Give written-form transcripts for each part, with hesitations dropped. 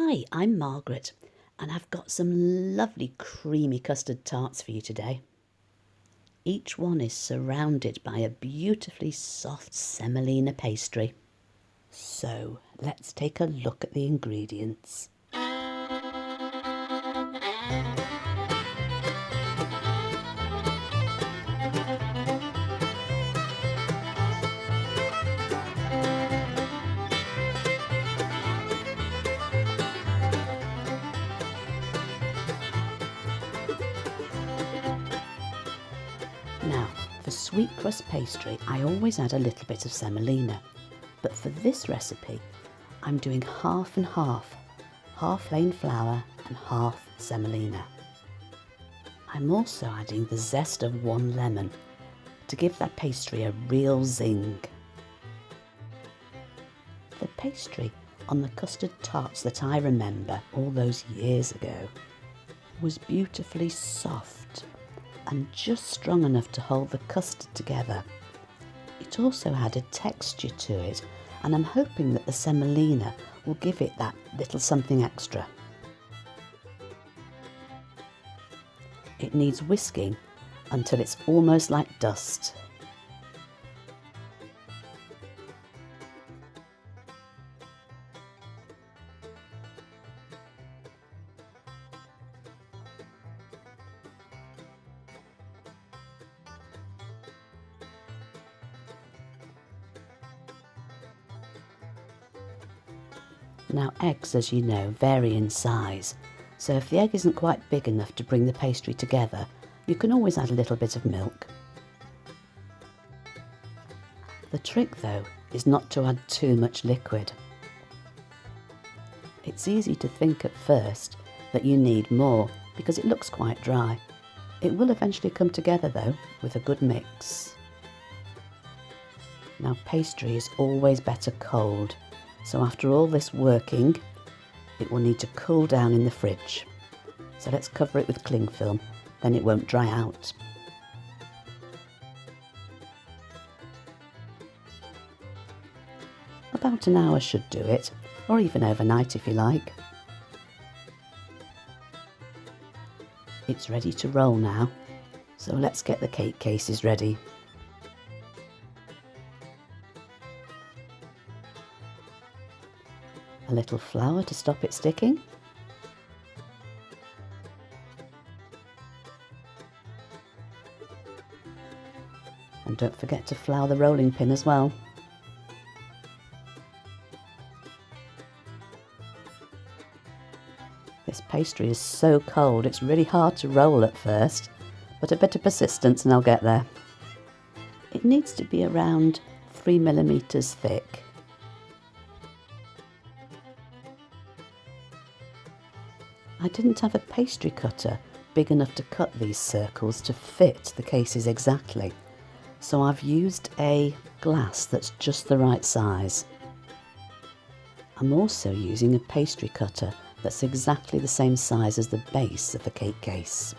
Hi, I'm Margaret, and I've got some lovely creamy custard tarts for you today. Each one is surrounded by a beautifully soft semolina pastry. So let's take a look at the ingredients. Now, for sweet crust pastry, I always add a little bit of semolina, but for this recipe, I'm doing half and half plain flour and half semolina. I'm also adding the zest of 1 lemon to give that pastry a real zing. The pastry on the custard tarts that I remember all those years ago was beautifully soft and just strong enough to hold the custard together. It also had a texture to it, and I'm hoping that the semolina will give it that little something extra. It needs whisking until it's almost like dust. Now, eggs, as you know, vary in size, so if the egg isn't quite big enough to bring the pastry together, you can always add a little bit of milk. The trick, though, is not to add too much liquid. It's easy to think at first that you need more because it looks quite dry. It will eventually come together, though, with a good mix. Now, pastry is always better cold, so after all this working, it will need to cool down in the fridge. So let's cover it with cling film, then it won't dry out. About an hour should do it, or even overnight if you like. It's ready to roll now, so let's get the cake cases ready. A little flour to stop it sticking. And don't forget to flour the rolling pin as well. This pastry is so cold it's really hard to roll at first, but a bit of persistence and I'll get there. It needs to be around 3 millimeters thick. I didn't have a pastry cutter big enough to cut these circles to fit the cases exactly, so I've used a glass that's just the right size. I'm also using a pastry cutter that's exactly the same size as the base of the cake case.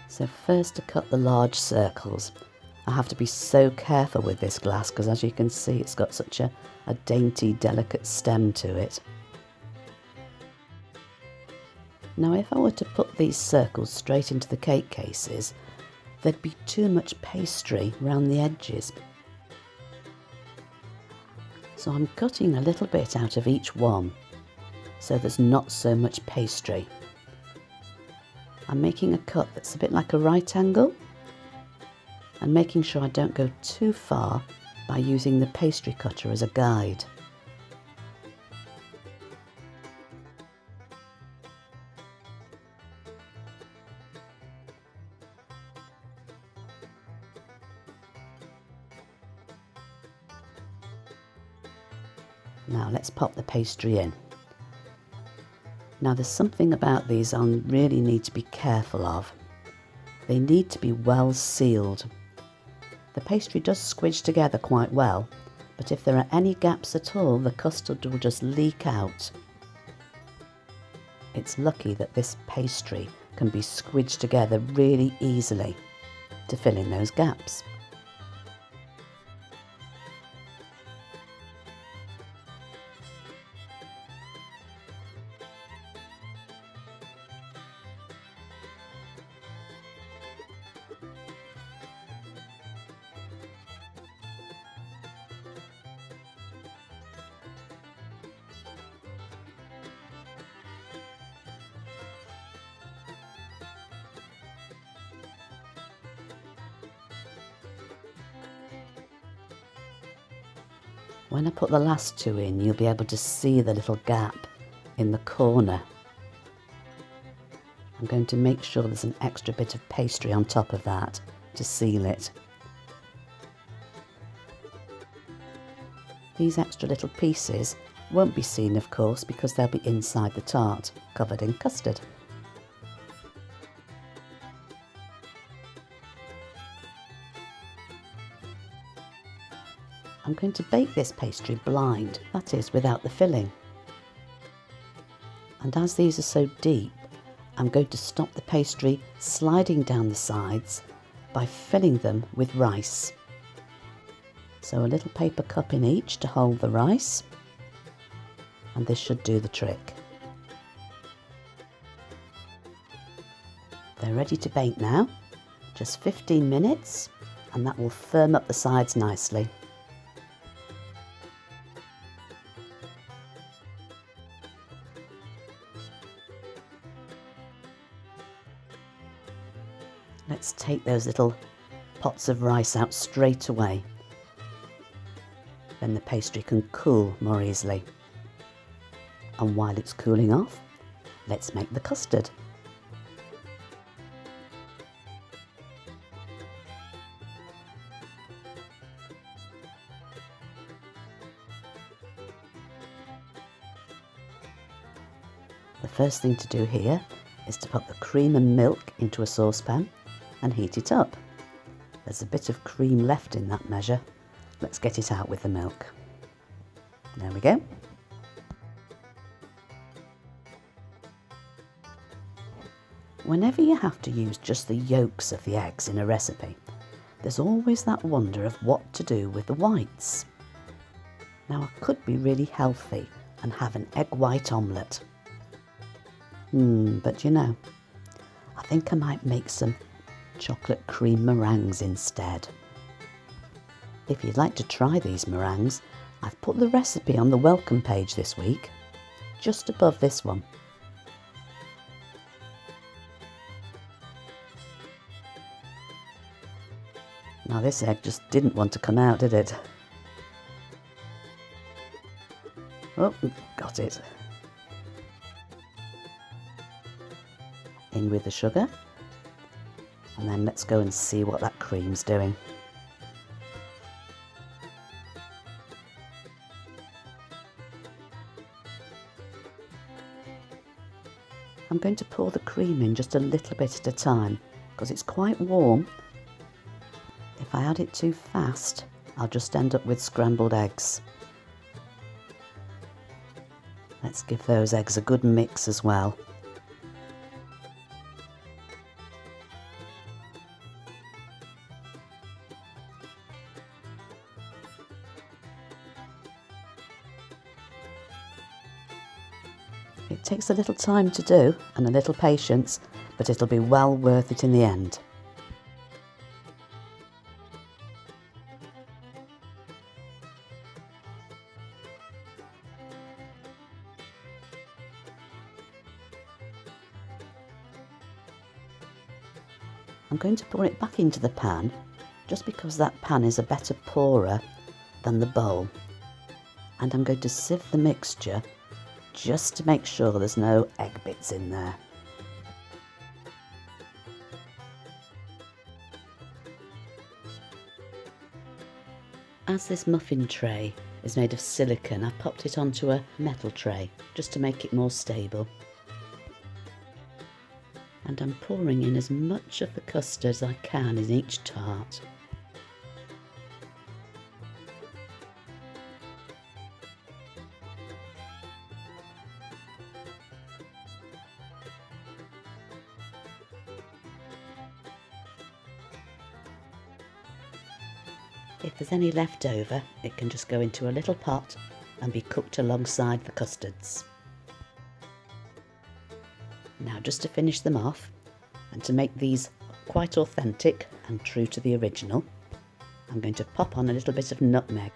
So first, to cut the large circles, I have to be so careful with this glass because, as you can see, it's got such a dainty, delicate stem to it. Now, if I were to put these circles straight into the cake cases, there'd be too much pastry around the edges. So I'm cutting a little bit out of each one, so there's not so much pastry. I'm making a cut that's a bit like a right angle, and making sure I don't go too far by using the pastry cutter as a guide. Now let's pop the pastry in. Now, there's something about these I really need to be careful of. They need to be well sealed. The pastry does squidge together quite well, but if there are any gaps at all, the custard will just leak out. It's lucky that this pastry can be squidged together really easily to fill in those gaps. When I put the last two in, you'll be able to see the little gap in the corner. I'm going to make sure there's an extra bit of pastry on top of that to seal it. These extra little pieces won't be seen, of course, because they'll be inside the tart, covered in custard. I'm going to bake this pastry blind, that is, without the filling. And as these are so deep, I'm going to stop the pastry sliding down the sides by filling them with rice. So a little paper cup in each to hold the rice, and this should do the trick. They're ready to bake now, just 15 minutes, and that will firm up the sides nicely. Let's take those little pots of rice out straight away. Then the pastry can cool more easily. And while it's cooling off, let's make the custard. The first thing to do here is to put the cream and milk into a saucepan and heat it up. There's a bit of cream left in that measure. Let's get it out with the milk. There we go. Whenever you have to use just the yolks of the eggs in a recipe, there's always that wonder of what to do with the whites. Now, I could be really healthy and have an egg white omelette. But you know, I think I might make some chocolate cream meringues instead. If you'd like to try these meringues, I've put the recipe on the welcome page this week, just above this one. Now this egg just didn't want to come out, did it? Oh, got it. In with the sugar, and then let's go and see what that cream's doing. I'm going to pour the cream in just a little bit at a time because it's quite warm. If I add it too fast, I'll just end up with scrambled eggs. Let's give those eggs a good mix as well. It takes a little time to do and a little patience, but it'll be well worth it in the end. I'm going to pour it back into the pan, just because that pan is a better pourer than the bowl. And I'm going to sieve the mixture just to make sure there's no egg bits in there. As this muffin tray is made of silicone, I popped it onto a metal tray just to make it more stable. And I'm pouring in as much of the custard as I can in each tart. If there's any left over, it can just go into a little pot and be cooked alongside the custards. Now, just to finish them off, and to make these quite authentic and true to the original, I'm going to pop on a little bit of nutmeg.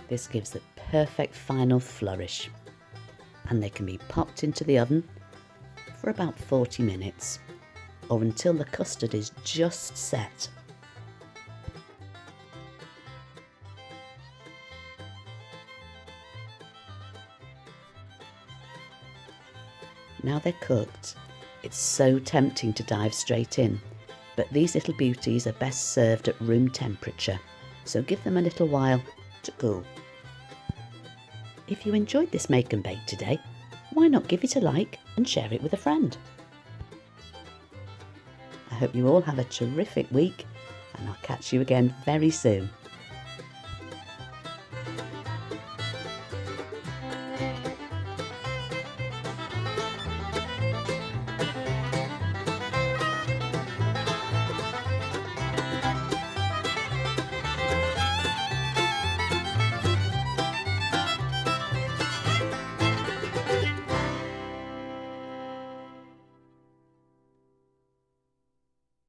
This gives the perfect final flourish, and they can be popped into the oven for about 40 minutes, or until the custard is just set. Now they're cooked, it's so tempting to dive straight in, but these little beauties are best served at room temperature, so give them a little while to cool. If you enjoyed this make and bake today, why not give it a like and share it with a friend? I hope you all have a terrific week, and I'll catch you again very soon.